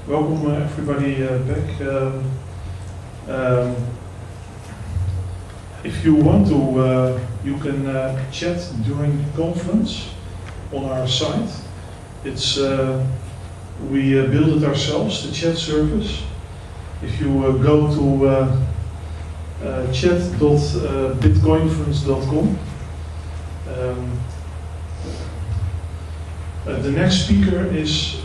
Welcome everybody back. If you want to, you can chat during the conference on our site. It's we built it ourselves, the chat service. If you go to chat.bitconference.com, the next speaker is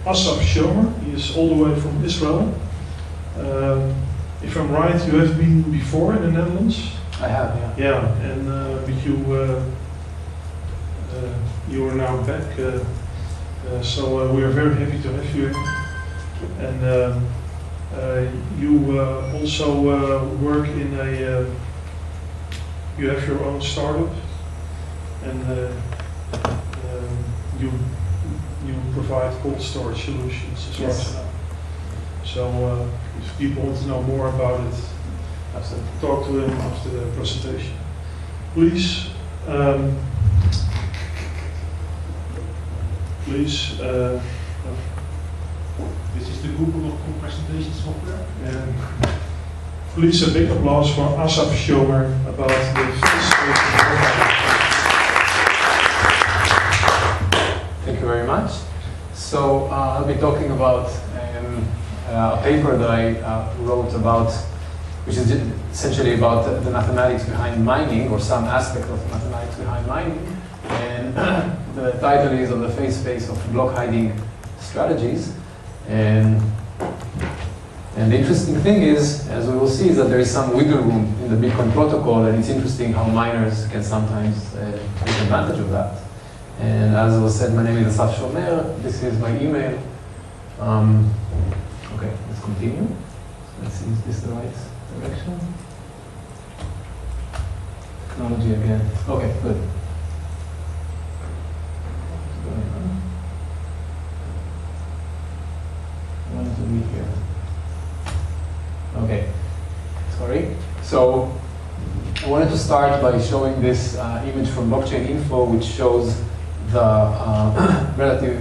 Assaf Shomer. He is all the way from Israel. If I'm right, you have been before in the Netherlands? I have, yeah. Yeah, and but you are now back. So we are very happy to have you here. And you also work in a, you have your own startup, and you provide cold storage solutions as Yes. well. So if people want to know more about it, talk to him after the presentation. Please, This is the Google presentation software. Please a big applause for Assaf Shomer about the Thank you very much. So I'll be talking about a paper that I wrote about, which is essentially about the mathematics behind mining, or some aspect of the mathematics behind mining. And the title is On the Face Space of Block Hiding Strategies. And the interesting thing is, as we will see, is that there is some wiggle room in the Bitcoin protocol, and it's interesting how miners can sometimes take advantage of that. And as was said, my name is Assaf Shomer. This is my email. Okay, let's continue. Let's see, is this the right direction? Technology again. Okay, good. What's going on? I wanted to be here. Okay, sorry. So I wanted to start by showing this image from Blockchain Info, which shows the relative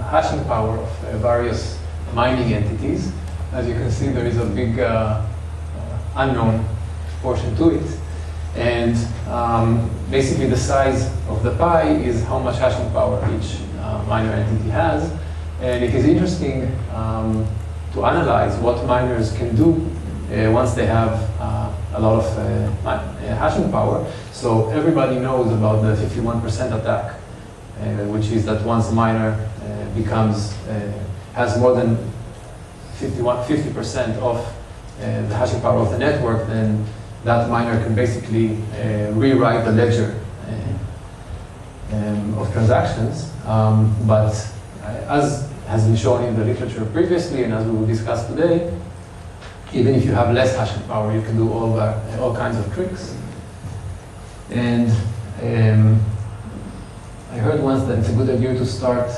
hashing power of various mining entities. As you can see, there is a big unknown portion to it. And basically the size of the pie is how much hashing power each miner entity has. And it is interesting to analyze what miners can do once they have a lot of hashing power. So everybody knows about the 51% attack, which is that once a miner has more than 50% of the hashing power of the network, then that miner can basically rewrite the ledger of transactions. But as has been shown in the literature previously, and as we will discuss today, even if you have less hashing power, you can do all kinds of tricks. And I heard once that it's a good idea to start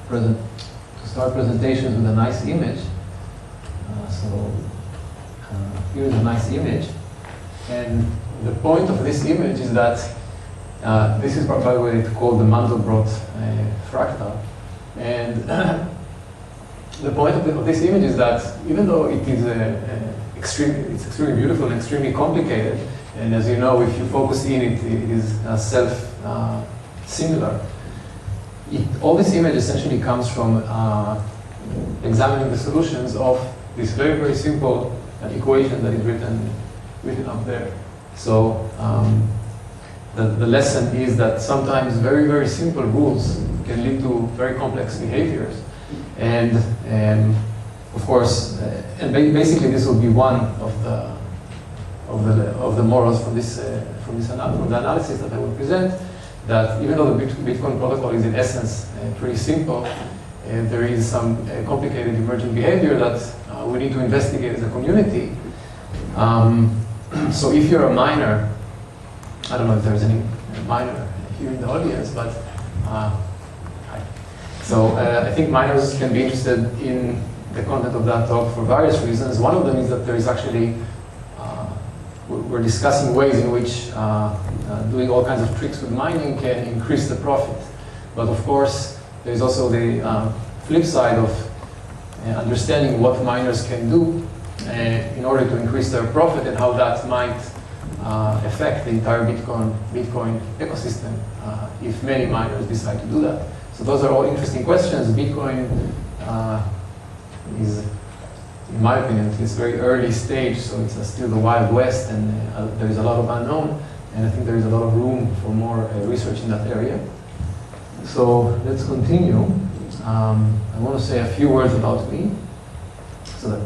presentations with a nice image. Here's a nice image, and the point of this image is that this is, by the way, called the Mandelbrot fractal, and the point of this image is that even though it is it's extremely beautiful and extremely complicated, and as you know, if you focus in it, it is self-similar. All this image essentially comes from examining the solutions of this very, very simple equation that is written up there. So the lesson is that sometimes very, very simple rules can lead to very complex behaviors. And of course, basically this will be one of the morals from the analysis that I will present. That even though the Bitcoin protocol is in essence pretty simple, there is some complicated emerging behavior that we need to investigate as a community. So if you're a miner, I don't know if there's any miner here in the audience, but hi. So I think miners can be interested in the content of that talk for various reasons. One of them is that there is actually, we're discussing ways in which doing all kinds of tricks with mining can increase the profit. But of course, there's also the flip side of understanding what miners can do in order to increase their profit and how that might affect the entire Bitcoin ecosystem if many miners decide to do that. So those are all interesting questions. Bitcoin is, in my opinion, at this very early stage, so it's still the Wild West, and there is a lot of unknown, and I think there is a lot of room for more research in that area. So let's continue. I want to say a few words about me, so that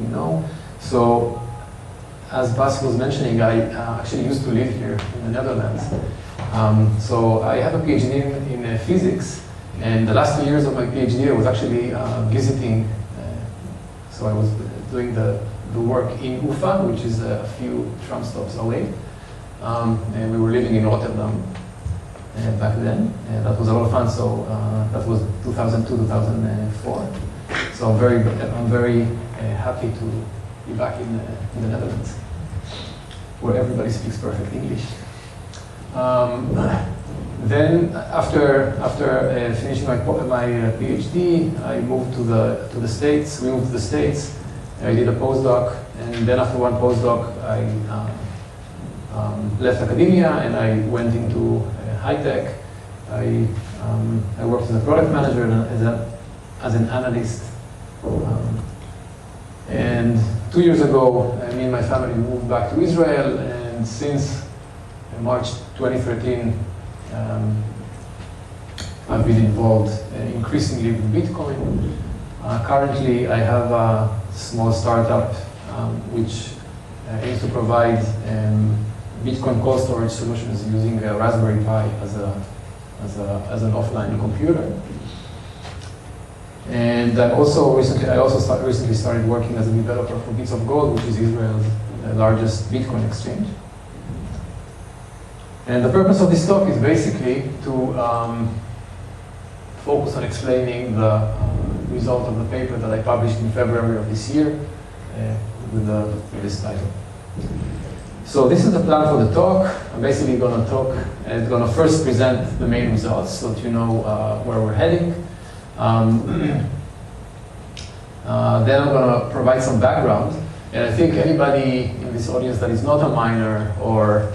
you know. So, as Bas was mentioning, I actually used to live here in the Netherlands. So I have a PhD in physics, and the last 2 years of my PhD I was actually visiting. So I was doing the work in Ufa, which is a few tram stops away, and we were living in Rotterdam back then, and that was a lot of fun. So that was 2002, 2004. So I'm very happy to be back in the Netherlands, where everybody speaks perfect English. Then after finishing my PhD, I moved to the States. We moved to the States. I did a postdoc, and then after one postdoc, I left academia and I went into high tech. I worked as a product manager and as an analyst. And 2 years ago, me and my family moved back to Israel, and since March 2013, I've been involved increasingly with Bitcoin. Currently, I have a small startup which aims to provide Bitcoin cold storage solutions using a Raspberry Pi as an offline computer. And I also recently started working as a developer for Bits of Gold, which is Israel's largest Bitcoin exchange. And the purpose of this talk is basically to focus on explaining the result of the paper that I published in February of this year with this title. So this is the plan for the talk. I'm basically going to first present the main results so that you know where we're heading. Then I'm going to provide some background. And I think anybody in this audience that is not a miner or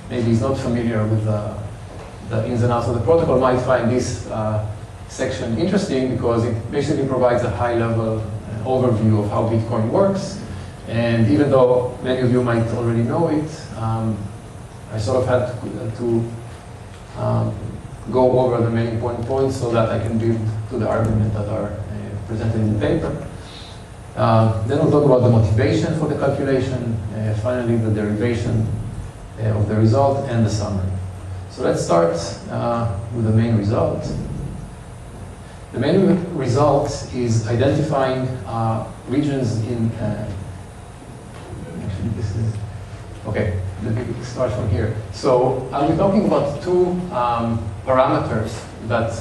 maybe is not familiar with the ins and outs of the protocol might find this section interesting because it basically provides a high-level overview of how Bitcoin works. And even though many of you might already know it, I sort of had to go over the main points so that I can build to the argument that are presented in the paper. Then we'll talk about the motivation for the calculation, finally the derivation of the result, and the summary. So let's start with the main result. The main result is identifying regions in, actually this is, okay, let me start from here. So I'll be talking about two parameters that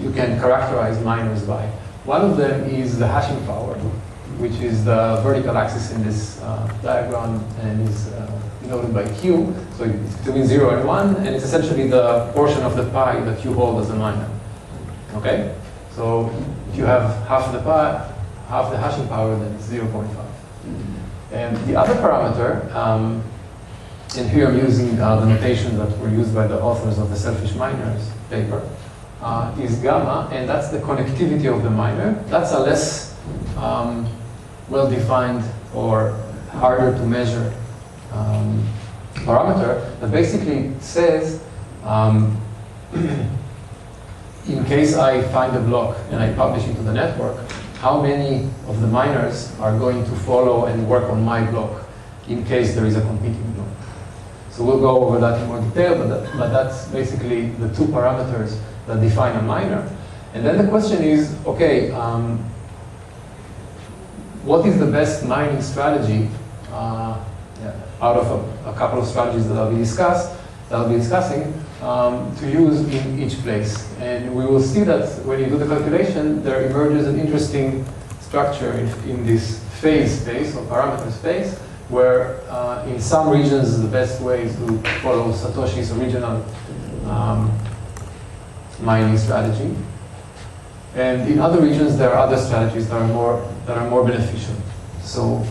you can characterize miners by. One of them is the hashing power, which is the vertical axis in this diagram and is denoted by Q. So it's between 0 and 1, and it's essentially the portion of the pie that you hold as a miner. Okay? So if you have half the pie, half the hashing power, then it's 0.5. And the other parameter, and here I'm using the notation that were used by the authors of the Selfish Miners paper, is gamma, and that's the connectivity of the miner. That's a less well-defined or harder to measure parameter that basically says, in case I find a block and I publish it to the network, how many of the miners are going to follow and work on my block in case there is a competing block. So we'll go over that in more detail, but that's basically the two parameters that define a miner. And then the question is, okay, what is the best mining strategy out of a couple of strategies that I'll be discussing to use in each place. And we will see that when you do the calculation, there emerges an interesting structure in this phase space or parameter space, where in some regions the best way is to follow Satoshi's original mining strategy. And in other regions, there are other strategies that are more beneficial. So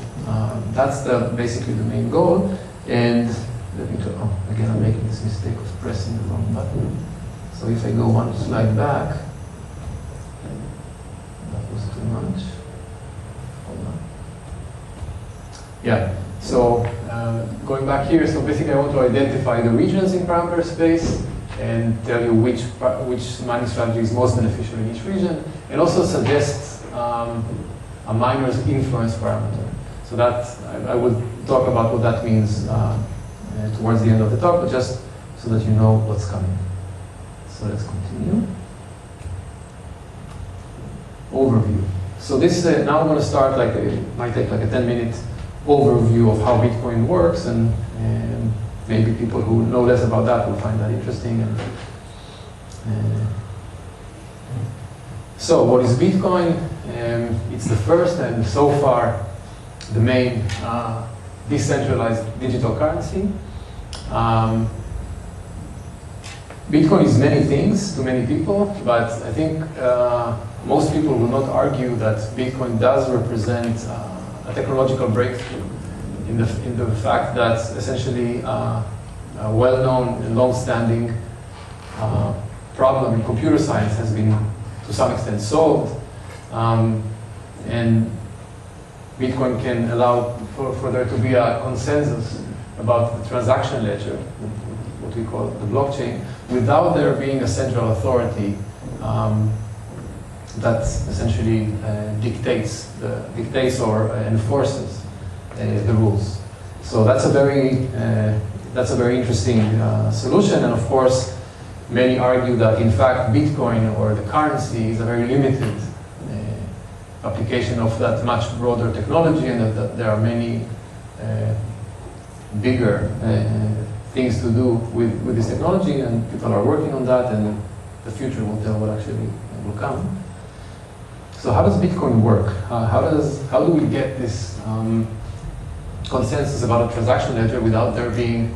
that's basically the main goal. And let me again, I'm making this mistake of pressing the wrong button. So if I go one slide back, that was too much. Hold on. Yeah. So going back here, so basically I want to identify the regions in parameter space and tell you which mining strategy is most beneficial in each region, and also suggest a miner's influence parameter. So that I will talk about what that means towards the end of the talk, but just so that you know what's coming. So let's continue. Overview. So this now I'm going to start it might take like a 10-minute overview of how Bitcoin works, and maybe people who know less about that will find that interesting. So what is Bitcoin? It's the first and so far the main decentralized digital currency. Bitcoin is many things to many people, but I think most people will not argue that Bitcoin does represent a technological breakthrough in the fact that essentially a well-known and long-standing problem in computer science has been to some extent solved, and Bitcoin can allow for there to be a consensus about the transaction ledger, what we call the blockchain, without there being a central authority that essentially dictates or enforces the rules. So that's a very interesting solution, and of course, many argue that in fact Bitcoin or the currency is a very limited application of that much broader technology, and that there are many bigger things to do with this technology, and people are working on that, and the future will tell what actually will come. So how does Bitcoin work? How do we get this consensus about a transaction ledger without there being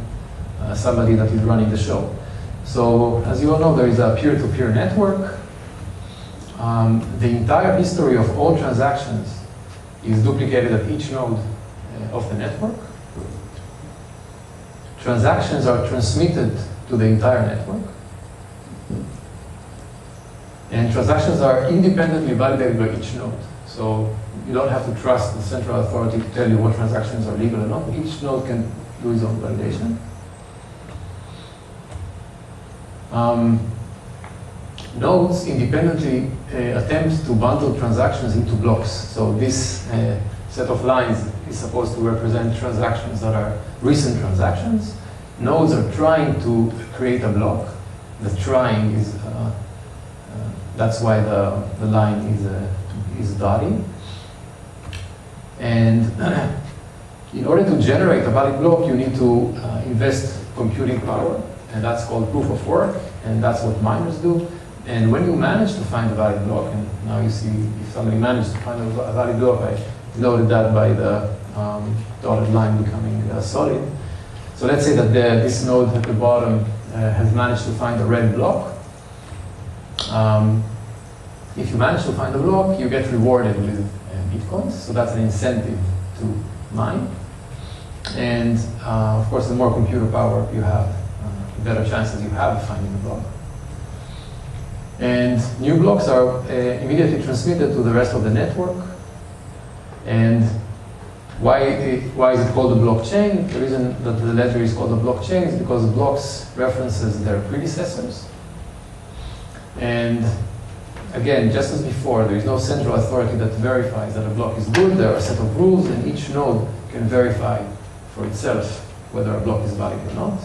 somebody that is running the show? So as you all know, there is a peer-to-peer network. The entire history of all transactions is duplicated at each node of the network. Transactions are transmitted to the entire network. And transactions are independently validated by each node. So you don't have to trust the central authority to tell you what transactions are legal or not. Each node can do its own validation. Nodes independently attempt to bundle transactions into blocks. So this set of lines is supposed to represent transactions that are recent transactions. Nodes are trying to create a block. The trying is, that's why the line is dotted. And in order to generate a valid block, you need to invest computing power, and that's called proof of work, and that's what miners do. And when you manage to find a valid block, and now you see if somebody managed to find a valid block, I noted that by the dotted line becoming solid. So let's say that this node at the bottom has managed to find a red block. If you manage to find a block, you get rewarded with Bitcoins. So that's an incentive to mine. And of course, the more computer power you have, the better chances you have of finding a block. And new blocks are immediately transmitted to the rest of the network. And why is it called a blockchain? The reason that the ledger is called a blockchain is because blocks references their predecessors. And again, just as before, there is no central authority that verifies that a block is good. There are a set of rules, and each node can verify for itself whether a block is valid or not.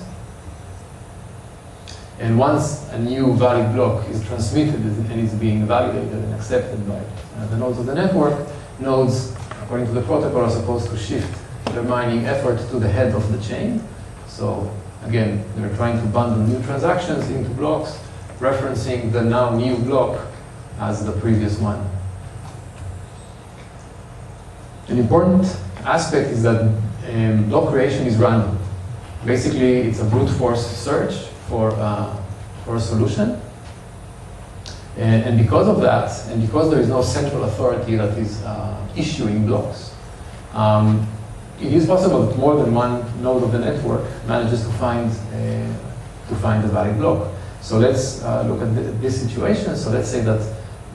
And once a new valid block is transmitted and is being validated and accepted by the nodes of the network, nodes, according to the protocol, are supposed to shift their mining effort to the head of the chain. So again, they're trying to bundle new transactions into blocks, referencing the now new block as the previous one. An important aspect is that block creation is random. Basically, it's a brute force search for a solution. And because of that, and because there is no central authority that is issuing blocks, it is possible that more than one node of the network manages to find a valid block. So let's look at this situation. So let's say that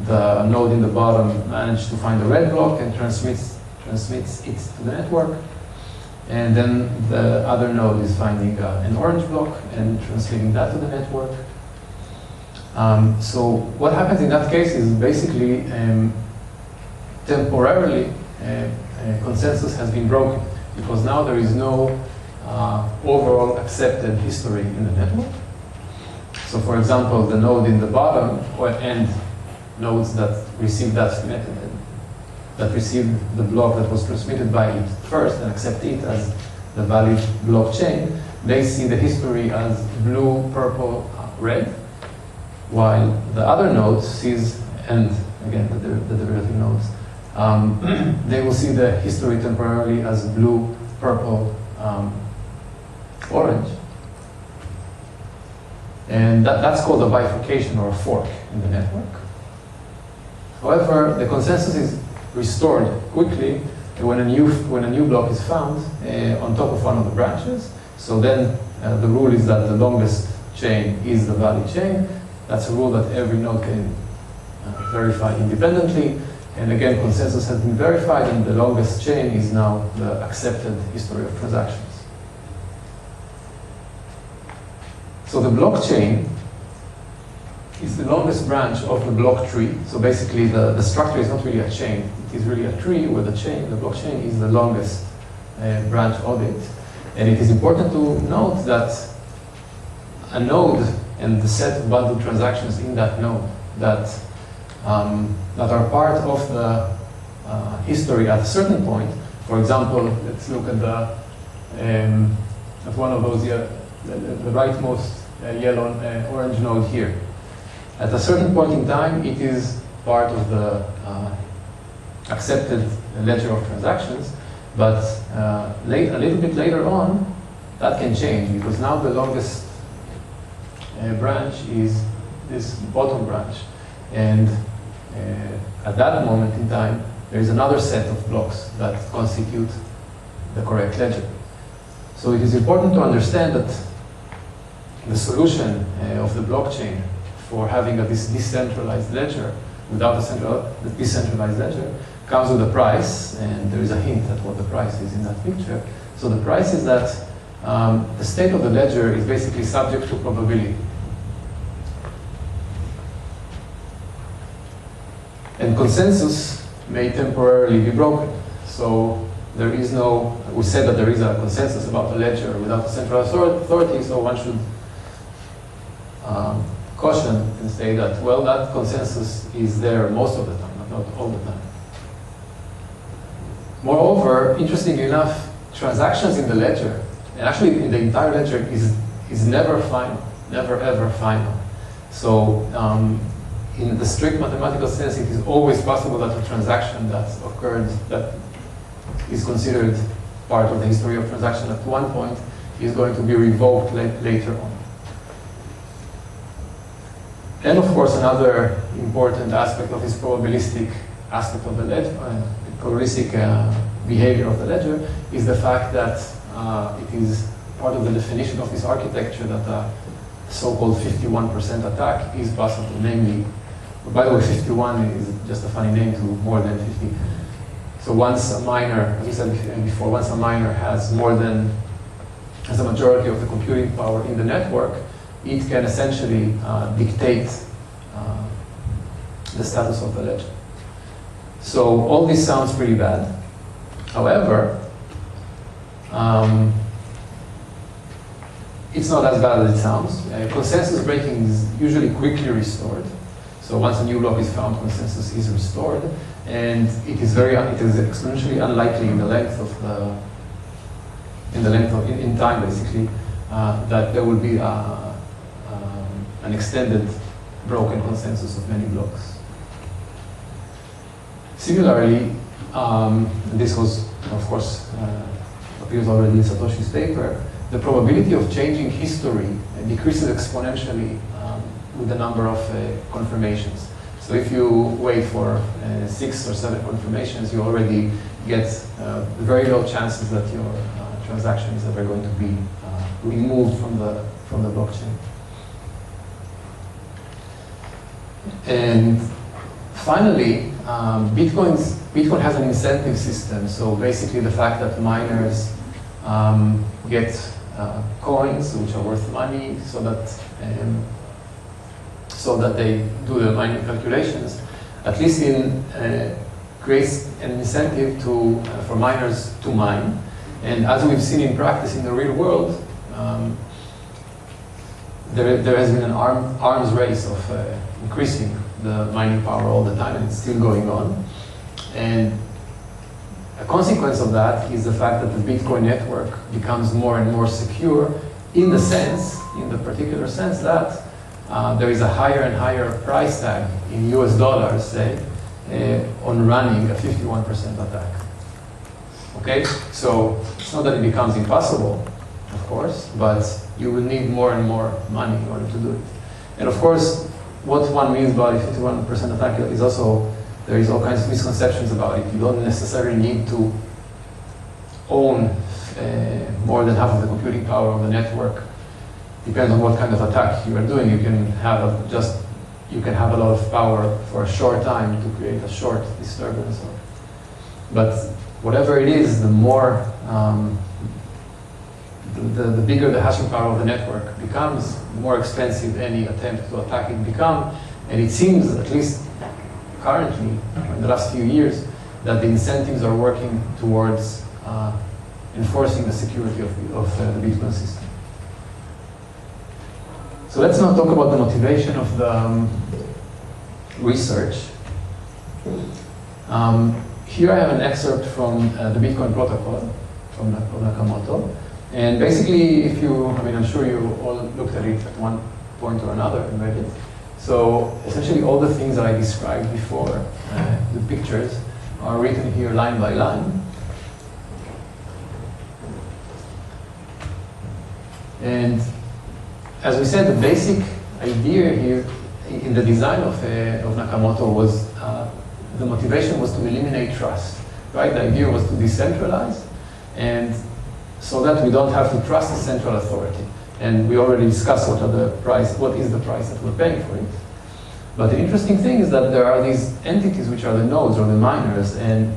the node in the bottom managed to find a red block and transmits it to the network. And then the other node is finding an orange block and transmitting that to the network. So what happens in that case is basically temporarily consensus has been broken, because now there is no overall accepted history in the network. So for example, the node in the bottom and nodes that received the block that was transmitted by it first and accept it as the valid blockchain, they see the history as blue, purple, red, while the other node sees, and again the derivative nodes, they will see the history temporarily as blue, purple, orange. And that's called a bifurcation or a fork in the network. However, the consensus is restored quickly when a new block is found on top of one of the branches. So then the rule is that the longest chain is the valid chain. That's a rule that every node can verify independently. And again, consensus has been verified, and the longest chain is now the accepted history of transactions. So the blockchain is the longest branch of the block tree. So basically the structure is not really a chain. It is really a tree where the blockchain is the longest branch of it. And it is important to note that a node and the set of bundled transactions in that node that are part of the history at a certain point. For example, let's look at at one of those, the rightmost yellow orange node here. At a certain point in time, it is part of the accepted ledger of transactions, but a little bit later on, that can change, because now the longest branch is this bottom branch. And at that moment in time, there is another set of blocks that constitute the correct ledger. So it is important to understand that the solution of the blockchain for having a decentralized ledger without a decentralized ledger comes with a price, and there is a hint at what the price is in that picture. So the price is that the state of the ledger is basically subject to probability. And consensus may temporarily be broken. So there is no, we said that there is a consensus about the ledger without a central authority, so one should caution and say that, well, that consensus is there most of the time, but not all the time. Moreover, interestingly enough, transactions in the ledger, and actually in the entire ledger, is never final, never ever final. So in the strict mathematical sense, it is always possible that a transaction that occurred, that is considered part of the history of transaction at one point, is going to be revoked later on. And of course, another important aspect of this probabilistic aspect of the ledger, probabilistic behavior of the ledger, is the fact that it is part of the definition of this architecture that a so-called 51% attack is possible, namely, by the way, 51 is just a funny name to more than 50. So once a miner, as we said before, once a miner has has a majority of the computing power in the network, it can essentially dictate the status of the ledger. So all this sounds pretty bad. However, it's not as bad as it sounds. Consensus breaking is usually quickly restored. So once a new block is found, consensus is restored, and it is exponentially unlikely in the length of in time basically that there will be an extended broken consensus of many blocks. Similarly, this was, of course, appears already in Satoshi's paper, the probability of changing history decreases exponentially with the number of confirmations. So if you wait for 6 or 7 confirmations, you already get very low chances that your transaction is ever going to be removed from the blockchain. And finally, Bitcoin has an incentive system. So basically, the fact that miners get coins which are worth money, so that they do the mining calculations, at least creates an incentive for miners to mine. And as we've seen in practice in the real world, there has been an arms race of increasing the mining power all the time, and it's still going on. And a consequence of that is the fact that the Bitcoin network becomes more and more secure in the particular sense that there is a higher and higher price tag in US dollars, say, on running a 51% attack. Okay, so it's not that it becomes impossible, of course, but you will need more and more money in order to do it. And of course, what one means by 51% attack is also, there is all kinds of misconceptions about it. You don't necessarily need to own more than half of the computing power of the network. Depends on what kind of attack you are doing. You can have a lot of power for a short time to create a short disturbance. But whatever it is, the more the bigger the hashing power of the network becomes, the more expensive any attempt to attack it become. And it seems, at least currently, in the last few years, that the incentives are working towards enforcing the security of the Bitcoin system. So let's now talk about the motivation of the research. Here I have an excerpt from the Bitcoin protocol from Nakamoto. And basically, I'm sure you all looked at it at one point or another and read it. So essentially all the things that I described before, the pictures, are written here line by line. And as we said, the basic idea here in the design of Nakamoto was, the motivation was to eliminate trust, right? The idea was to decentralize, and so that we don't have to trust the central authority. And we already discussed what is the price that we're paying for it. But the interesting thing is that there are these entities which are the nodes or the miners, and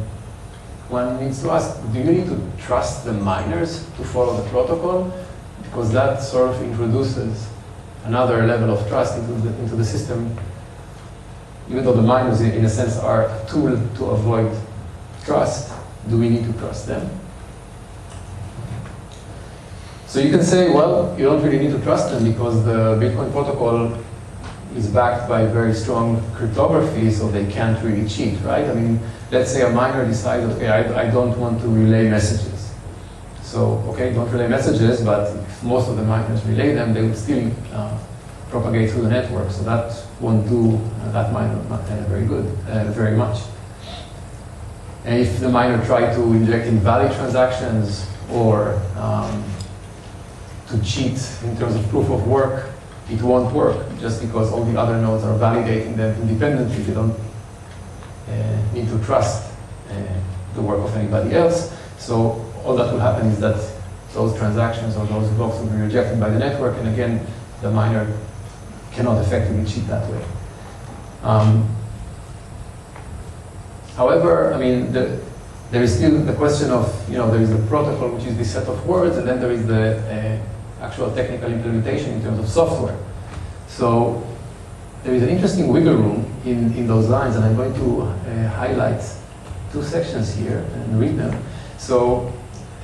one needs to ask, do you need to trust the miners to follow the protocol? Because that sort of introduces another level of trust into the system, even though the miners, in a sense, are a tool to avoid trust. Do we need to trust them? So you can say, well, you don't really need to trust them because the Bitcoin protocol is backed by very strong cryptography, so they can't really cheat, right? I mean, let's say a miner decides, okay, I don't want to relay messages. So, okay, don't relay messages, but if most of the miners relay them, they will still propagate through the network. So that won't do that miner very much. And if the miner tried to inject invalid transactions or to cheat in terms of proof of work, it won't work just because all the other nodes are validating them independently. They don't need to trust the work of anybody else. So all that will happen is that those transactions or those blocks will be rejected by the network, and again, the miner cannot effectively cheat that way. However, I mean, there is still the question of, there is the protocol, which is this set of words, and then there is the actual technical implementation in terms of software. So there is an interesting wiggle room in those lines, and I'm going to highlight 2 sections here and read them. So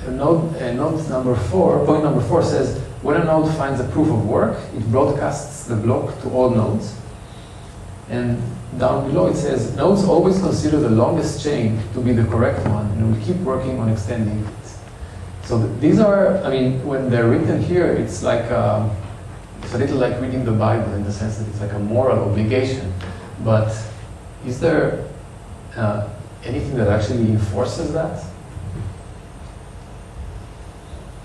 note number 4, point number 4 says, when a node finds a proof of work, it broadcasts the block to all nodes. And down below it says, nodes always consider the longest chain to be the correct one and will keep working on extending it. So these are, I mean, when they're written here, it's like, it's a little like reading the Bible in the sense that it's like a moral obligation. But is there anything that actually enforces that?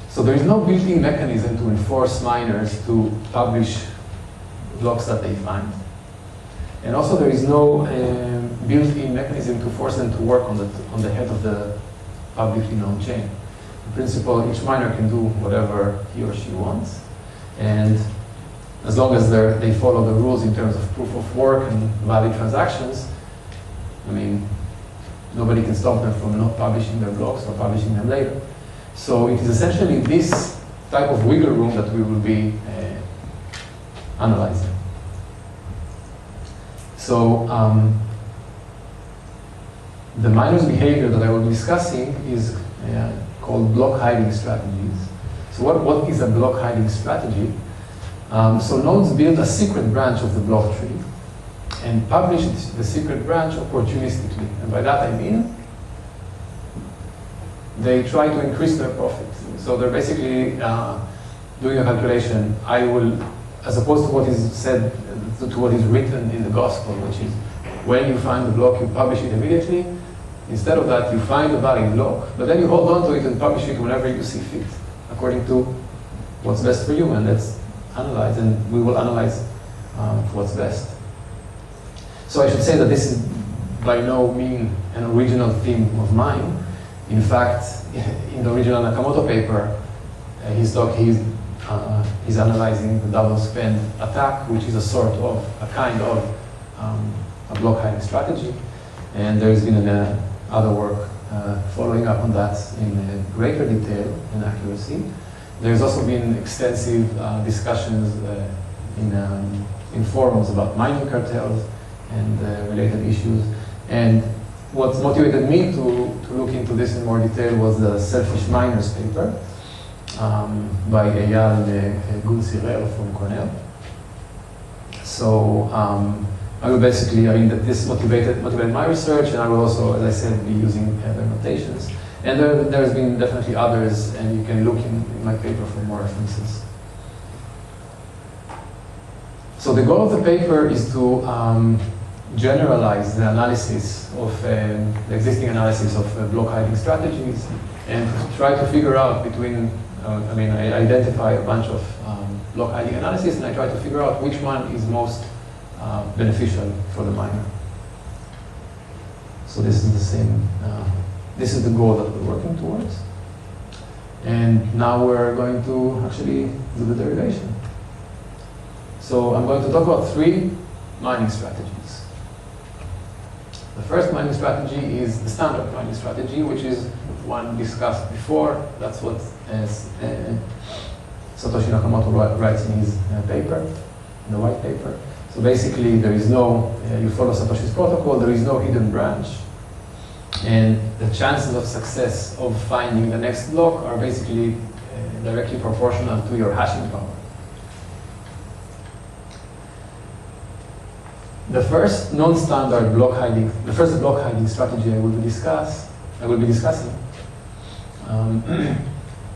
So there is no built-in mechanism to enforce miners to publish blocks that they find. And also there is no built-in mechanism to force them to work on the head of the publicly known chain. In principle, each miner can do whatever he or she wants, and as long as they follow the rules in terms of proof of work and valid transactions, I mean, nobody can stop them from not publishing their blocks or publishing them later. So it is essentially this type of wiggle room that we will be analyzing. So the miner's behavior that I will be discussing is called block hiding strategies. So what is a block hiding strategy? So nodes build a secret branch of the block tree and publish the secret branch opportunistically. And by that I mean they try to increase their profits. So they're basically doing a calculation. I will, as opposed to what is said, to what is written in the gospel, which is when you find the block, you publish it immediately. Instead of that, you find a valid block, but then you hold on to it and publish it whenever you see fit, according to what's best for you. And let's analyze, and we will analyze what's best. So I should say that this is by no means an original theme of mine. In fact, in the original Nakamoto paper, he's analyzing the double spend attack, which is a kind of a block hiding strategy. And there's been other work following up on that in greater detail and accuracy. There's also been extensive discussions in forums about mining cartels and related issues. And what motivated me to look into this in more detail was the Selfish Miners paper by Eyal Gun-Sirel from Cornell. So I will basically, this motivated my research, and I will also, as I said, be using their notations. And there's been definitely others, and you can look in my paper for more references. So the goal of the paper is to generalize the analysis of the existing analysis of block hiding strategies, and try to figure out between, I identify a bunch of block hiding analysis, and I try to figure out which one is most beneficial for the miner. So this is the same, this is the goal that we're working towards. And now we're going to actually do the derivation. So I'm going to talk about 3 mining strategies. The first mining strategy is the standard mining strategy, which is one discussed before. That's what Satoshi Nakamoto writes in his paper, in the white paper. So basically, there is no, you follow Satoshi's protocol, there is no hidden branch. And the chances of success of finding the next block are basically directly proportional to your hashing power. The first non-standard block hiding, the first block hiding strategy I will be discussing,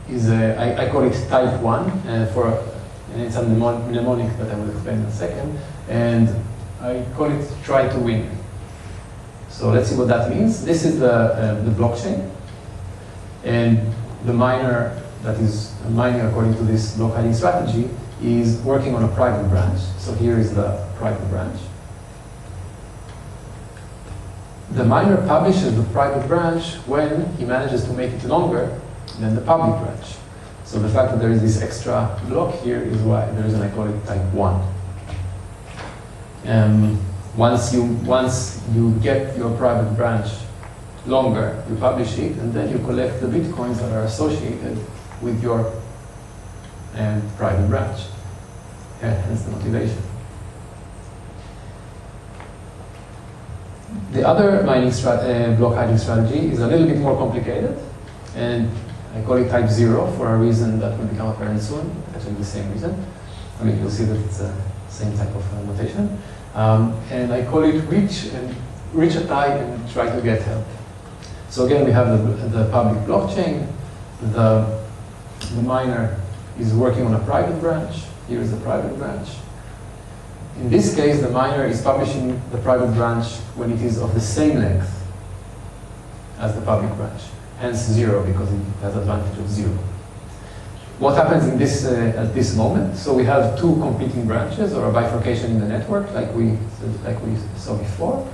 is I call it type 1, and it's a mnemonic that I will explain in a second, and I call it try to win. So let's see what that means. This is the blockchain, and the miner that is mining according to this block hiding strategy is working on a private branch. So here is the private branch. The miner publishes the private branch when he manages to make it longer than the public branch. So the fact that there is this extra block here is why the reason I call it type 1. Once you get your private branch longer, you publish it, and then you collect the bitcoins that are associated with your private branch. Hence the motivation. The other mining block hiding strategy is a little bit more complicated, and I call it type 0 for a reason that will become apparent soon, actually the same reason. You'll see that it's the same type of notation. And I call it reach a tie and try to get help. So again, we have the public blockchain. The miner is working on a private branch. Here is the private branch. In this case, the miner is publishing the private branch when it is of the same length as the public branch. Hence 0, because it has advantage of 0. what happens in this at this moment? So we have two competing branches or a bifurcation in the network, like we saw before.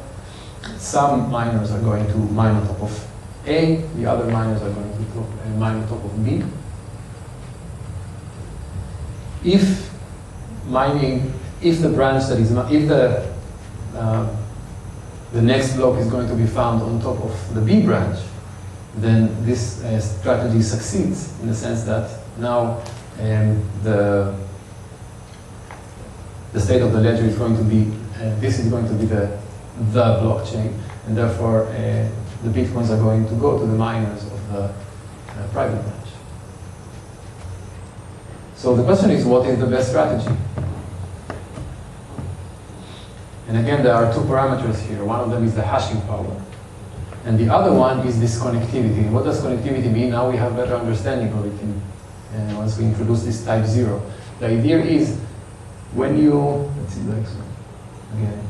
Some miners are going to mine on top of A, the other miners are going to mine on top of B. If the branch that is, if the next block is going to be found on top of the B branch, then this strategy succeeds in the sense that now the state of the ledger is going to be, this is going to be the blockchain, and therefore the bitcoins are going to go to the miners of the private branch. So the question is, what is the best strategy? And again, there are two parameters here. One of them is the hashing power. And the other one is this connectivity. And what does connectivity mean? Now we have better understanding of it once we introduce this type 0. The idea is when you, let's see the next one. Again,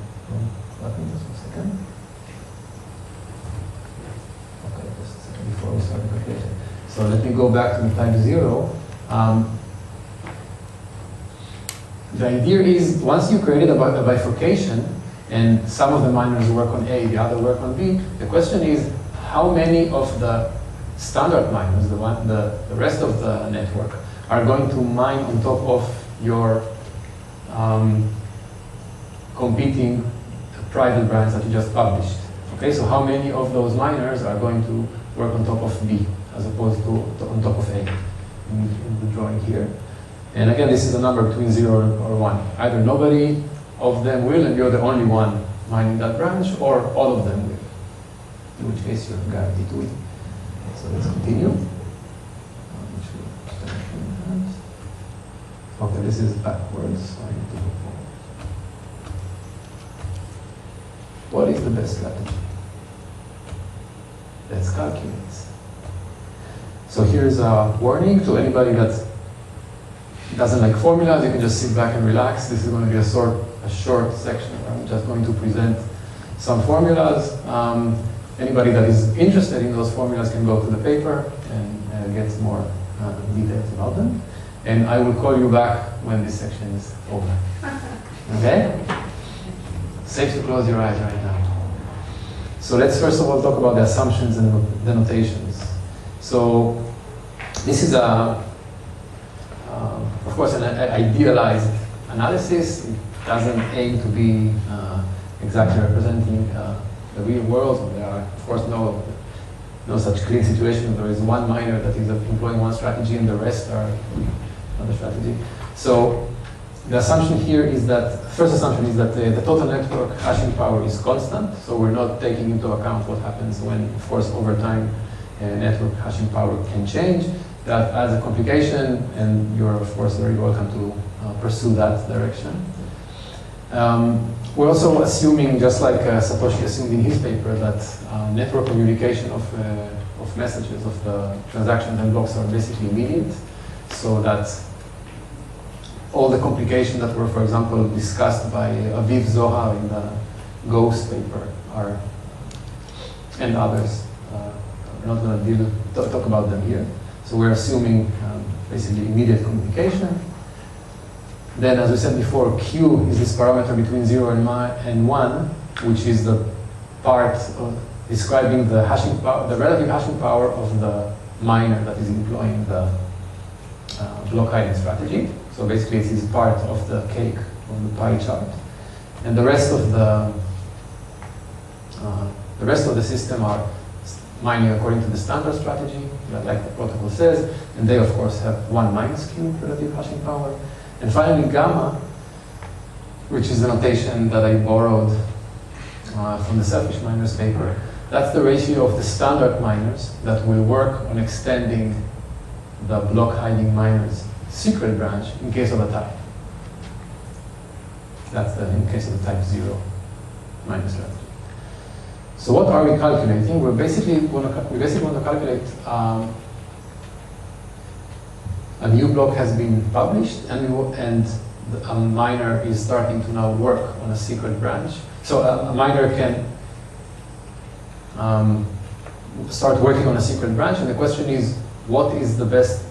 just 1 second. Okay, just a second before we start the calculation. So let me go back to the type 0. The idea is, once you created a bifurcation, and some of the miners work on A, the other work on B, the question is, how many of the standard miners, the rest of the network, are going to mine on top of your competing private branch that you just published? Okay, so how many of those miners are going to work on top of B, as opposed to on top of A, in the drawing here? And again, this is a number between 0 or 1. Either nobody of them will, and you're the only one mining that branch, or all of them will, in which case you're guaranteed to win. So let's continue. Okay, this is backwards, so I need to go forward. What is the best strategy? Let's calculate. So here's a warning to anybody that doesn't like formulas. You can just sit back and relax. This is going to be a short section where I'm just going to present some formulas. Anybody that is interested in those formulas can go to the paper and get more details about them. And I will call you back when this section is over. Okay? Safe to close your eyes right now. So let's first of all talk about the assumptions and the notations. So this is of course, an idealized analysis. It doesn't aim to be exactly representing the real world. So there are, of course, no such clean situation. There is one miner that is employing one strategy and the rest are another strategy. So the assumption here is that, first assumption is that the total network hashing power is constant. So we're not taking into account what happens when, of course, over time, network hashing power can change. That adds a complication, and you're, of course, very welcome to pursue that direction. We're also assuming, just like Satoshi assumed in his paper, that network communication of messages, of the transactions and blocks are basically immediate, so that all the complications that were, for example, discussed by Aviv Zohar in the Ghost paper are, and others, we're not going to talk about them here. So we're assuming basically immediate communication. Then, as we said before, Q is this parameter between 0 and 1, which is the part of describing the hashing power, the relative hashing power of the miner that is employing the block hiding strategy. So basically, it is part of the cake on the pie chart, and the rest of the system are mining according to the standard strategy, like the protocol says, and they, of course, have 1 minus Q relative hashing power. And finally, gamma, which is the notation that I borrowed from the Selfish Miners paper. That's the ratio of the standard miners that will work on extending the block hiding miner's secret branch in case of a type. That's in case of the type 0 minus strategy. So what are we calculating? We basically want to calculate a new block has been published, and a miner is starting to now work on a secret branch. So a miner can start working on a secret branch, and the question is, what is the best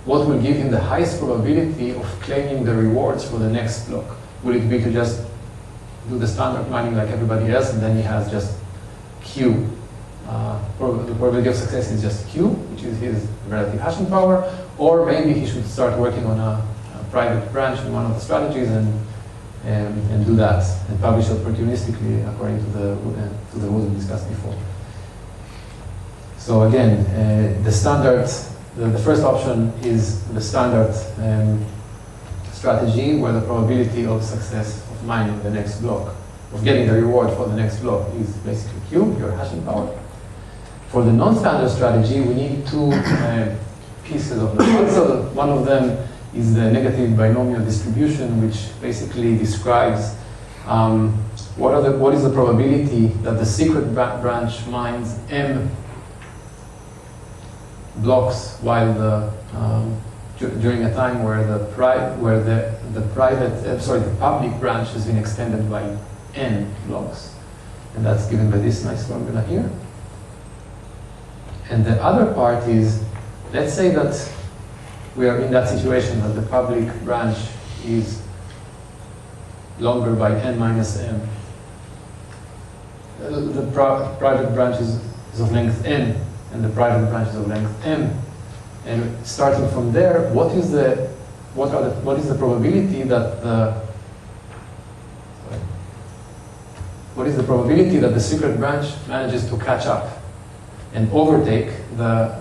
what will give him the highest probability of claiming the rewards for the next block? Will it be to just do the standard mining like everybody else, and then he has just Q? The probability of success is just Q, which is his relative hashing power, or maybe he should start working on a private branch in one of the strategies and do that and publish opportunistically according to the rules we discussed before. So again, the standard, the first option is the standard strategy where the probability of success of mining the next block, of getting the reward for the next block, is basically Q, your hashing power. For the non-standard strategy, we need two pieces of the puzzle. One of them is the negative binomial distribution, which basically describes what is the probability that the secret branch mines M blocks while during a time where the public branch has been extended by N blocks, and that's given by this nice formula here. And the other part is, let's say that we are in that situation that the public branch is longer by N minus M. The private branch is of length N, and the private branch is of length M. And starting from there, what is the probability that the secret branch manages to catch up and overtake the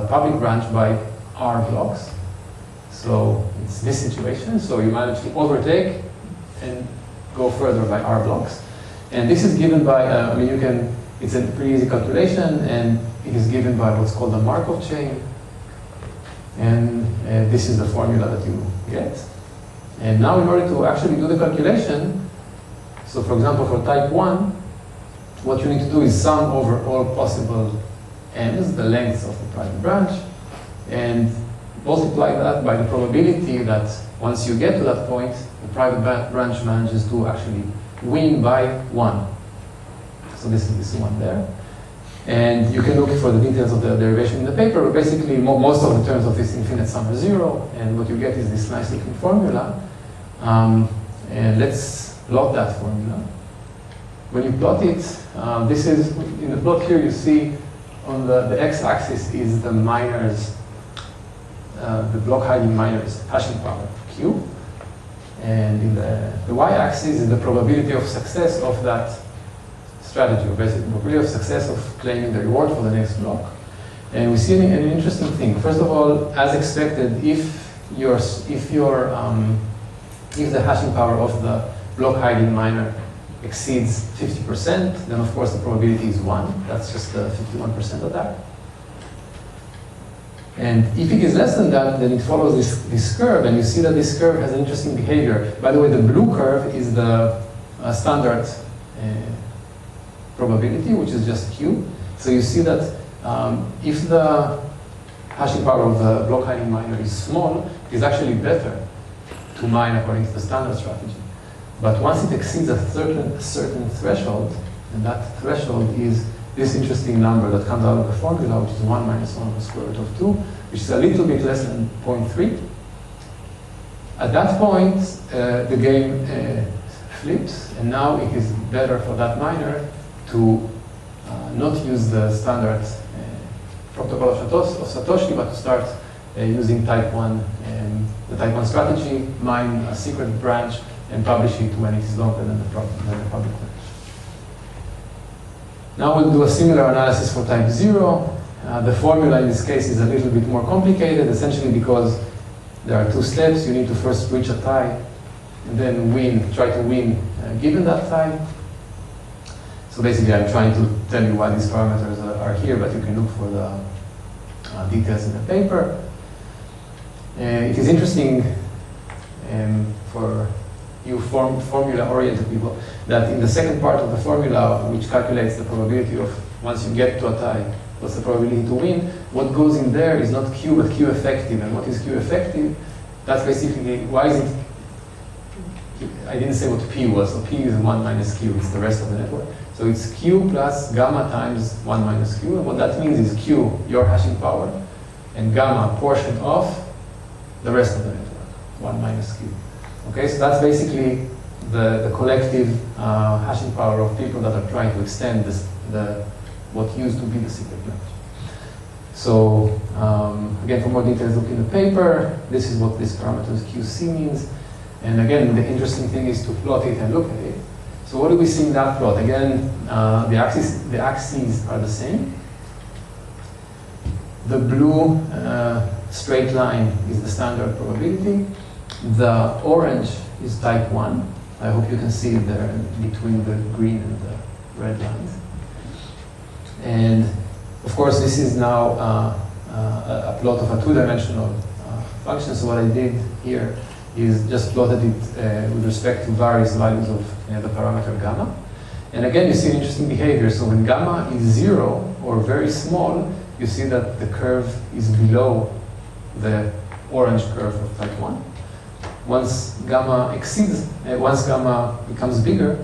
public branch by R blocks? So it's this situation. So you manage to overtake and go further by R blocks. And this is given by, it's a pretty easy calculation, and it is given by what's called a Markov chain. And this is the formula that you get. And now in order to actually do the calculation, so for example, for type 1, what you need to do is sum over all possible n's, the lengths of the private branch, and multiply that by the probability that once you get to that point, the private branch manages to actually win by 1. So this is this one there. And you can look for the details of the derivation in the paper, but basically most of the terms of this infinite sum are 0, and what you get is this nice looking formula. And let's plot that formula. When you plot it, this is, in the plot here you see on the x-axis is the miners, the block hiding miners hashing power, Q. And in the y-axis is the probability of success of that strategy, or basically the probability of success of claiming the reward for the next block. And we see an interesting thing. First of all, as expected, if the hashing power of the block hiding miner exceeds 50%, then of course the probability is 1. That's just the 51% attack. And if it is less than that, then it follows this curve, and you see that this curve has an interesting behavior. By the way, the blue curve is the standard probability, which is just Q. So you see that if the hashing power of the block hiding miner is small, it is actually better to mine according to the standard strategy. But once it exceeds a certain threshold, and that threshold is this interesting number that comes out of the formula, which is 1 minus 1 over the square root of 2, which is a little bit less than 0.3. At that point, the game flips, and now it is better for that miner to not use the standard protocol of Satoshi, but to start using type 1, the type 1 strategy, mine a secret branch, and publish it when it is longer than the public branch. Now we'll do a similar analysis for type 0. The formula in this case is a little bit more complicated, essentially because there are two steps. You need to first reach a tie, and then try to win given that tie. So basically I'm trying to tell you why these parameters are here, but you can look for the details in the paper. It is interesting for you formula-oriented people that in the second part of the formula, which calculates the probability of once you get to a tie, what's the probability to win, what goes in there is not Q, but Q effective. And what is Q effective? That's basically, why is it, I didn't say what P was, so P is 1 minus Q, it's the rest of the network. So it's Q plus gamma times 1 minus Q, and what that means is Q, your hashing power, and gamma, portion of the rest of the network, 1 minus Q. Okay, so that's basically the collective hashing power of people that are trying to extend what used to be the secret branch. So again, for more details, look in the paper. This is what this parameter QC means. And again, the interesting thing is to plot it and look at it. So what do we see in that plot? Again, the axes are the same. The blue straight line is the standard probability. The orange is type 1. I hope you can see it there between the green and the red lines. And of course, this is now a plot of a two-dimensional function. So what I did here is just plotted it with respect to various values of the parameter gamma. And again, you see interesting behavior. So when gamma is 0 or very small, you see that the curve is below the orange curve of type 1. Once gamma becomes bigger,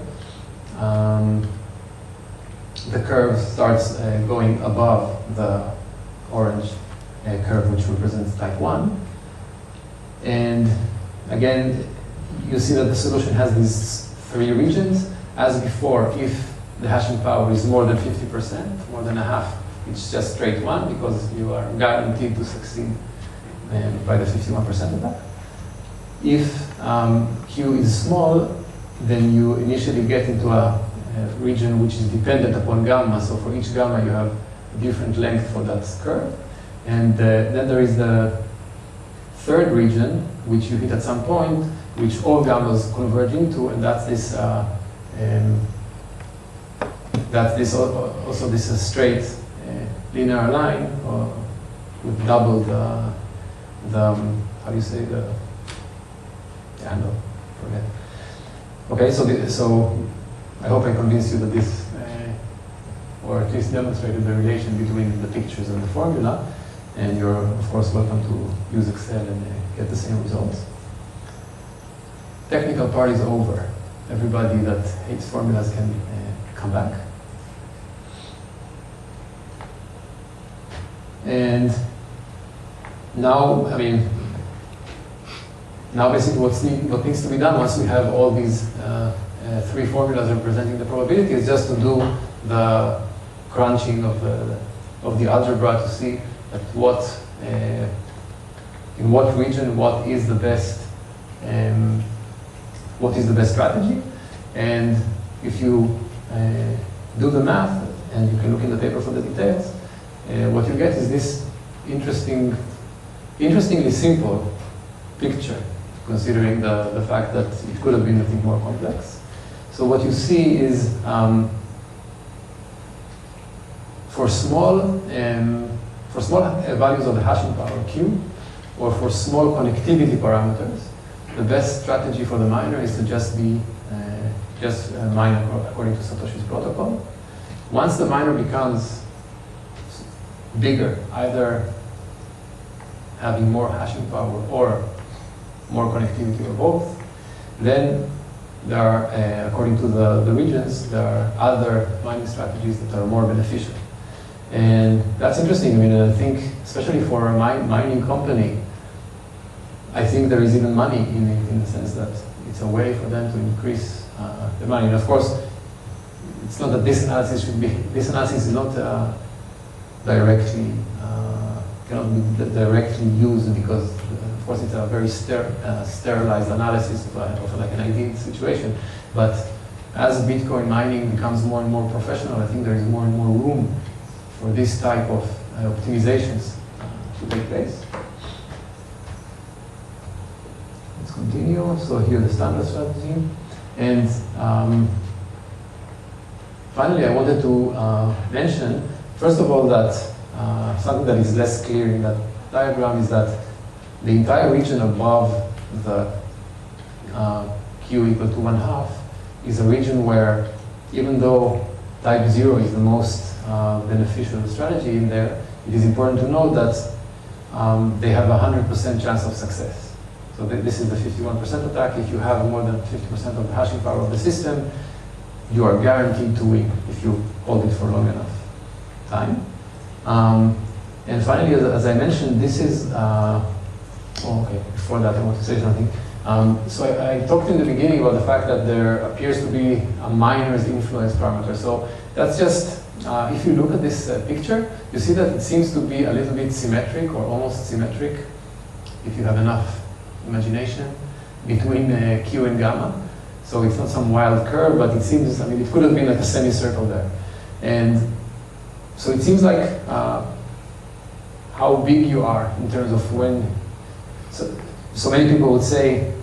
the curve starts going above the orange curve, which represents type 1. And again, you see that the solution has these 3 regions. As before, if the hashing power is more than 50%, more than a half, it's just straight 1 because you are guaranteed to succeed by the 51% of that. If Q is small, then you initially get into a region which is dependent upon gamma. So for each gamma, you have a different length for that curve. And then there is the third region, which you hit at some point, which all gammas converge into, and that's this. Also this straight linear line with double the how do you say the angle? Forget. Okay, so I hope I convinced you that this, or at least demonstrated the relation between the pictures and the formula, and you're of course welcome to use Excel and get the same results. Technical part is over. Everybody that hates formulas can come back. And now, now basically what needs to be done once we have all these 3 formulas representing the probability is just to do the crunching of the algebra to see at in what region what is the best strategy. And if you do the math, and you can look in the paper for the details, what you get is this interestingly simple picture, considering the fact that it could have been a bit more complex. So what you see is for small values of the hashing power Q, or for small connectivity parameters, the best strategy for the miner is to just mine according to Satoshi's protocol. Once the miner becomes bigger, either having more hashing power or more connectivity or both, then there are, according to the regions, there are other mining strategies that are more beneficial. And that's interesting. I think, especially for a mining company, I think there is even money in it, in the sense that it's a way for them to increase the money. And of course, it's not that this analysis is not cannot be directly used, because of course it's a very sterilized analysis of like an ideal situation. But as Bitcoin mining becomes more and more professional, I think there is more and more room for this type of optimizations to take place. Let's continue. So here the standard strategy. And finally, I wanted to mention, first of all, that something that is less clear in that diagram is that the entire region above the Q equal to 1/2 is a region where, even though type 0 is the most beneficial strategy in there, it is important to note that they have a 100% chance of success. So this is the 51% attack. If you have more than 50% of the hashing power of the system, you are guaranteed to win if you hold it for long enough time. And finally, as I mentioned, this is Oh, okay. Before that, I want to say something. So I talked in the beginning about the fact that there appears to be a minor's influence parameter. So that's just, if you look at this picture, you see that it seems to be a little bit symmetric or almost symmetric, if you have enough imagination, between Q and gamma. So it's not some wild curve, but it seems, I mean, it could have been like a semicircle there. And so it seems like how big you are in terms of when, so many people would say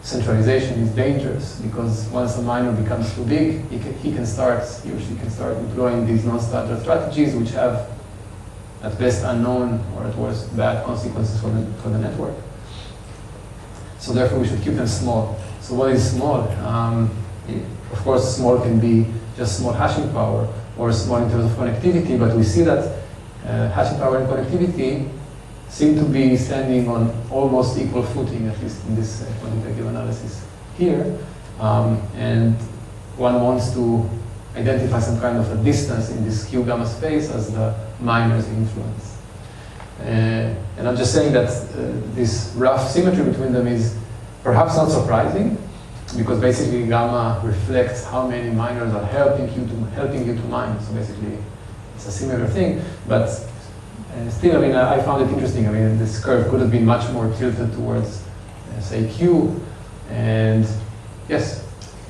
centralization is dangerous because once a minor becomes too big, he or she can start employing these non-standard strategies which have at best unknown or at worst bad consequences for the network. So therefore we should keep them small. So what is small? Of course small can be just small hashing power or small in terms of connectivity, but we see that hashing power and connectivity seem to be standing on almost equal footing, at least in this quantitative analysis here. And one wants to identify some kind of a distance in this Q gamma space as the minor's influence. And I'm just saying that this rough symmetry between them is perhaps not surprising, because basically gamma reflects how many minors are helping you to mine. So basically, it's a similar thing. But still, I mean, I found it interesting. I mean, this curve could have been much more tilted towards, say, Q. And yes.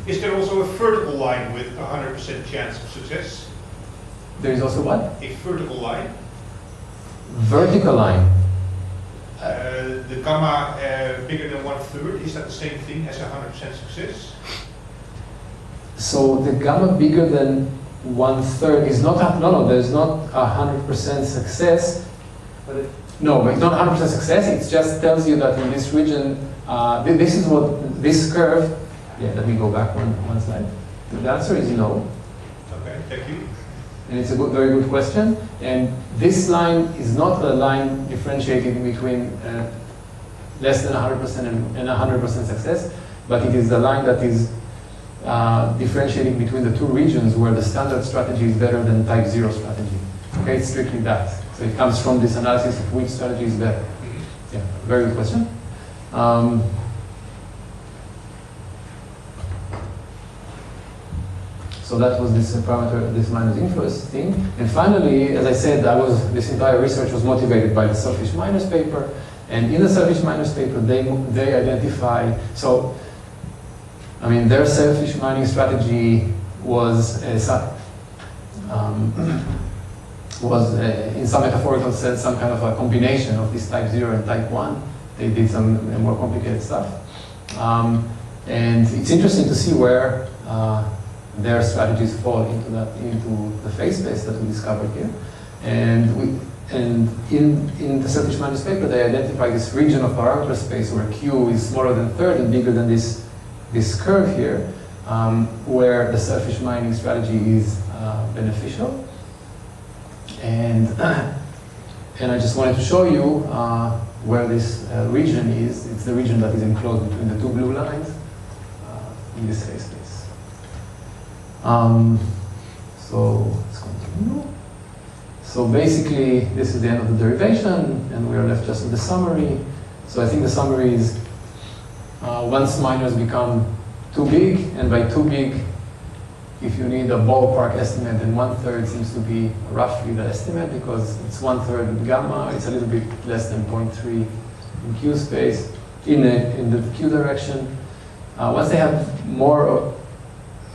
Is there also a vertical line with 100% chance of success? There is also what? A vertical line. Vertical line. The gamma bigger than 1/3, is that the same thing as 100% success? So the gamma bigger than 1/3 is not, no, there's not 100% success. No, it's not 100% success, it just tells you that in this region, this is what, this curve, yeah, let me go back one slide. The answer is no. Okay, thank you. And it's a very good question. And this line is not a line differentiating between less than 100% and 100% success, but it is the line that is differentiating between the two regions where the standard strategy is better than type 0 strategy. Okay, it's strictly that. So it comes from this analysis of which strategy is better. Yeah, very good question. So that was this parameter, this minus influence thing. And finally, as I said, this entire research was motivated by the selfish miners paper. And in the selfish miners paper, they identify, so, I mean, their selfish mining strategy was in some metaphorical sense, some kind of a combination of this type 0 and type 1. They did some more complicated stuff. And it's interesting to see where their strategies fall into the phase space that we discovered here. And in the selfish miners paper, they identify this region of parameter space where Q is smaller than 1/3 and bigger than this curve here, where the selfish mining strategy is beneficial. And I just wanted to show you where this region is. It's the region that is enclosed between the two blue lines in this phase space. So let's continue. So basically, this is the end of the derivation, and we are left just with the summary. So I think the summary is once minors become too big, and by too big, if you need a ballpark estimate, then 1/3 seems to be roughly the estimate because it's 1/3 in gamma. It's a little bit less than 0.3 in Q space in the Q direction. Once they have more,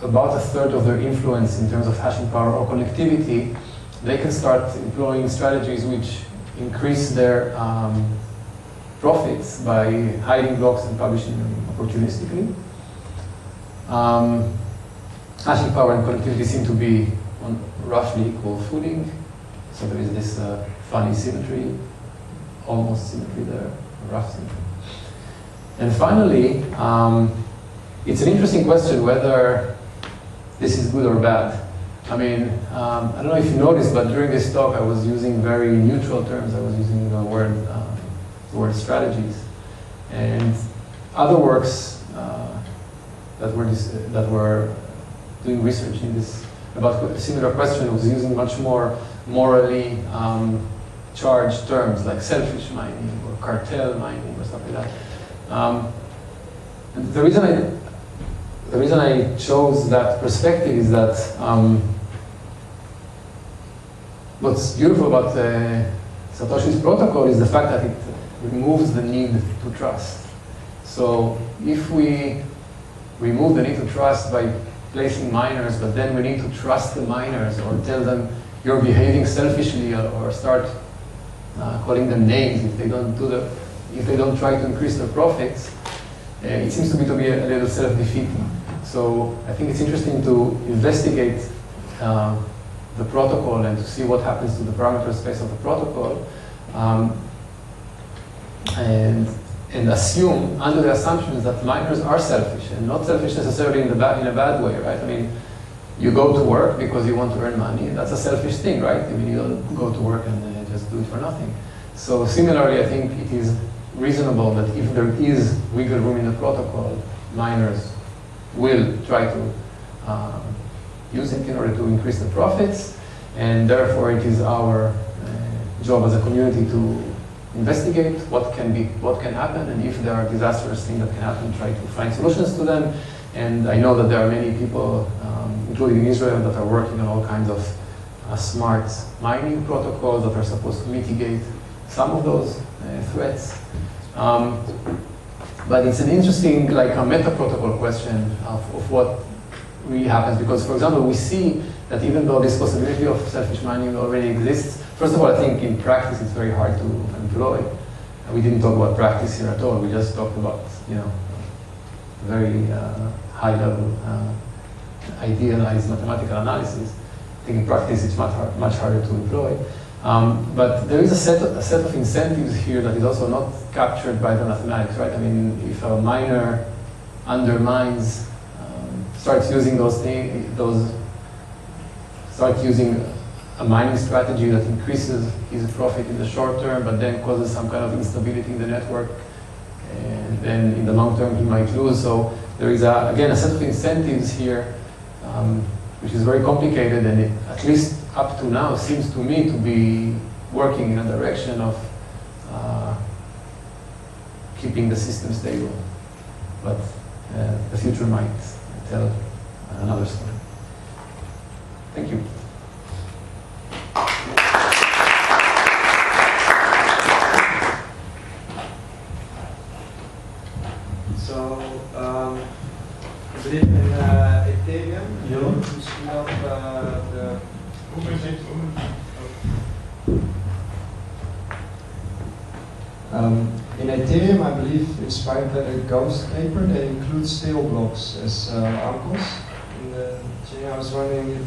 about 1/3 of their influence in terms of hashing power or connectivity, they can start employing strategies which increase their profits by hiding blocks and publishing them opportunistically. Hashing power and connectivity seem to be on roughly equal footing. So there is this funny symmetry, almost symmetry there, rough symmetry. And finally, it's an interesting question whether this is good or bad. I mean, I don't know if you noticed, but during this talk I was using very neutral terms. I was using the word strategies. And other works that were doing research in this about a similar question was using much more morally charged terms like selfish mining or cartel mining or something like that. And the reason I chose that perspective is that what's beautiful about Satoshi's protocol is the fact that it removes the need to trust. So if we remove the need to trust by placing miners, but then we need to trust the miners or tell them you're behaving selfishly, or start calling them names if they don't try to increase their profits, it seems to be a little self-defeating. So I think it's interesting to investigate the protocol and to see what happens to the parameter space of the protocol, and assume, under the assumptions that miners are selfish, and not selfish necessarily in a bad way, right? I mean, you go to work because you want to earn money, and that's a selfish thing, right? I mean, you don't go to work and just do it for nothing. So similarly, I think it is reasonable that if there is wiggle room in the protocol, miners will try to use it in order to increase the profits, and therefore it is our job as a community to investigate what can happen, and if there are disastrous things that can happen, try to find solutions to them. And I know that there are many people, including in Israel, that are working on all kinds of smart mining protocols that are supposed to mitigate some of those threats. But it's an interesting, like a meta-protocol question of what really happens, because, for example, we see that even though this possibility of selfish mining already exists, first of all, I think in practice it's very hard to employ. We didn't talk about practice here at all. We just talked about, very high-level, idealized mathematical analysis. I think in practice it's much harder to employ. But there is a set of incentives here that is also not captured by the mathematics, right? I mean, if a miner undermines, starts using starts using a mining strategy that increases his profit in the short term, but then causes some kind of instability in the network, and then in the long term he might lose. So there is, again, a set of incentives here, which is very complicated, and it, at least up to now, seems to me to be working in a direction of keeping the system stable. But the future might tell another story. Thank you. So, I believe in Ethereum, you speed up the... In Ethereum, I believe, inspired by the Ghost paper, they include stale blocks as articles. I was wondering, do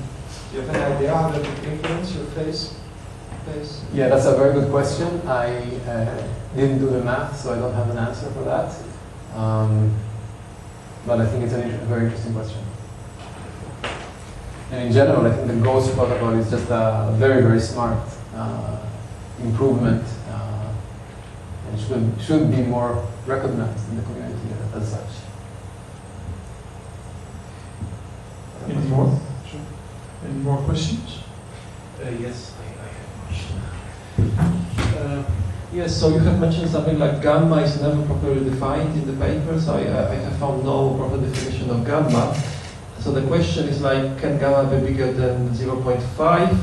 you have an idea how that would influence your phase? Yeah, that's a very good question. I didn't do the math, so I don't have an answer for that. But I think it's a very interesting question. And in general, I think the Ghost protocol is just a very, very smart improvement, and should be more recognized in the community as such. Any more? Sure. Any more questions? Yes, I have a question. Yes, so you have mentioned something like gamma is never properly defined in the paper, so I have found no proper definition of gamma. So the question is like, can gamma be bigger than 0.5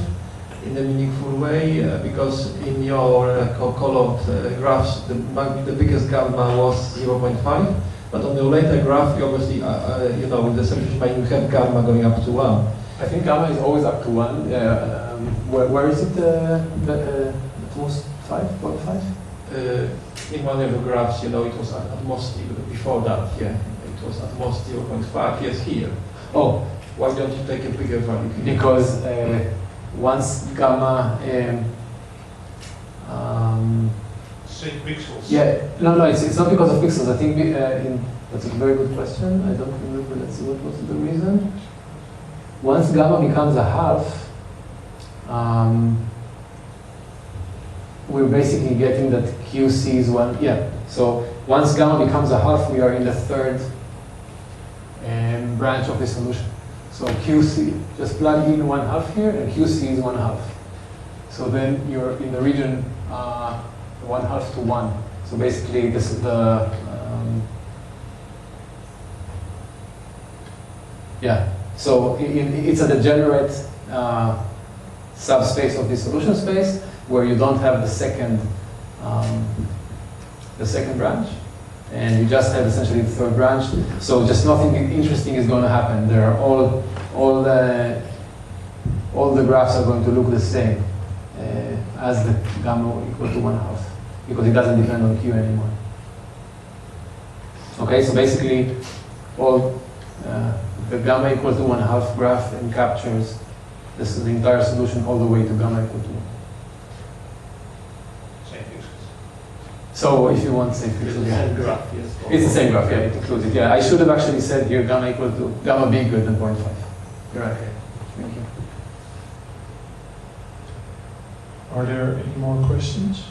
in a meaningful way? Because in your colored graphs, the biggest gamma was 0.5, but on your later graph, you obviously, with the selfish mining, you have gamma going up to 1. I think gamma is always up to 1. Where is it the most 5.5? In one of the graphs, it was at most, before that, yeah, it was at most 0.5, yes, here. Oh, why don't you take a bigger value here? Because once gamma, Same pixels. yeah, no, it's not because of pixels. I think that's a very good question. I don't remember. Let's see what was the reason. Once gamma becomes a half, we're basically getting that QC is 1. Yeah. So once gamma becomes a half, we are in the third branch of the solution. So QC, just plug in 1/2 here, and QC is 1/2. So then you're in the region 1/2 to 1. So basically, this is the yeah. So it's a degenerate subspace of the solution space where you don't have the second branch, and you just have essentially the third branch. So just nothing interesting is going to happen. There are all the graphs are going to look the same as the gamma equal to 1/2, because it doesn't depend on Q anymore. Okay, so basically all the gamma equal to 1/2 graph encaptures this is the entire solution all the way to gamma equal to 1. Same fixes. So if you want safe pixels, yeah. graph, yes. It's the same graph, yeah, it includes it. Yeah, I should have actually said here gamma equal to gamma bigger than 0.5. You're right. Thank you. Are there any more questions?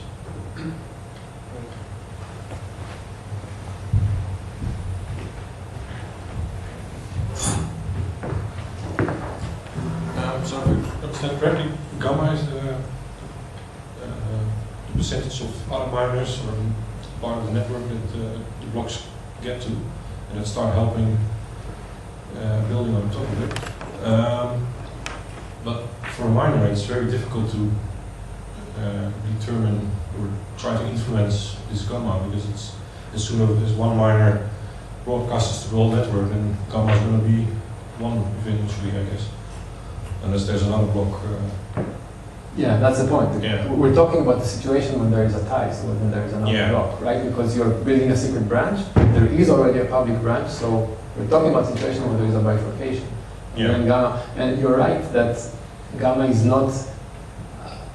So if I understand correctly, gamma is the percentage of other miners or part of the network that the blocks get to, and that start helping building on top of it. But for a miner, it's very difficult to determine or try to influence this gamma, because it's as soon as one miner broadcasts to the whole network, then gamma is going to be one eventually, I guess. Unless there's another block. Yeah, that's the point. Yeah. We're talking about the situation when there is a tie, so when there is another Yeah. block, right? Because you're building a secret branch, there is already a public branch, so we're talking about a situation where there is a bifurcation. Yeah. And gamma, and you're right that gamma is not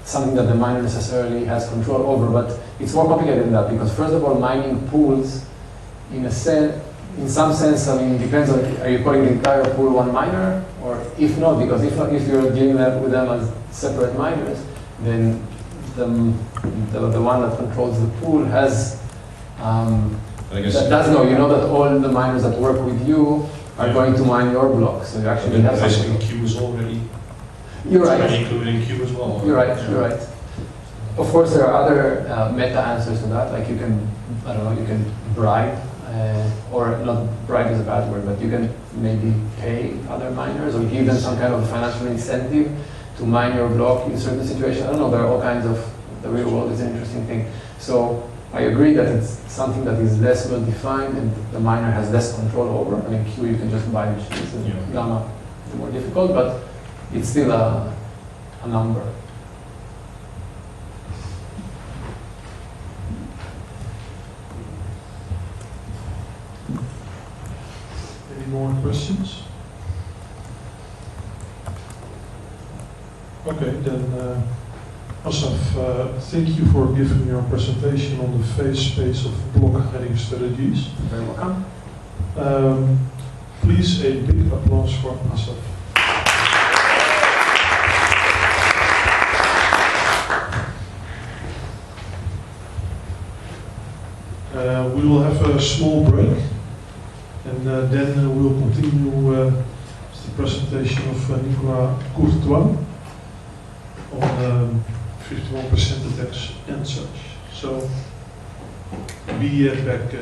something that the miner necessarily has control over, but it's more complicated than that, because first of all, mining pools, in some sense, I mean, it depends on, are you calling the entire pool one miner, or if not, because if you're dealing with them as separate miners, then the one that controls the pool has, I guess does know, you know that all the miners that work with you are going to mine your block, so you actually have basically something. Q is already You're right. including Q as well. You're right, Yeah. you're right. Of course, there are other meta answers to that, like you can, I don't know, you can bribe, or not bribe is a bad word, but you can maybe pay other miners or give them some kind of financial incentive to mine your block in a certain situation. I don't know, there are all kinds of, the real world is an interesting thing. So I agree that it's something that is less well defined and the miner has less control over. I mean, Q, you can just buy machines, and Yeah. gamma is more difficult, but it's still a number. Any more questions? Okay, then Assaf, thank you for giving your presentation on the phase space of block heading strategies. Very welcome. Please, a big applause for Assaf. We will have a small break, and then we'll continue with the presentation of Nicolas Courtois on 51% attacks and such. So be back.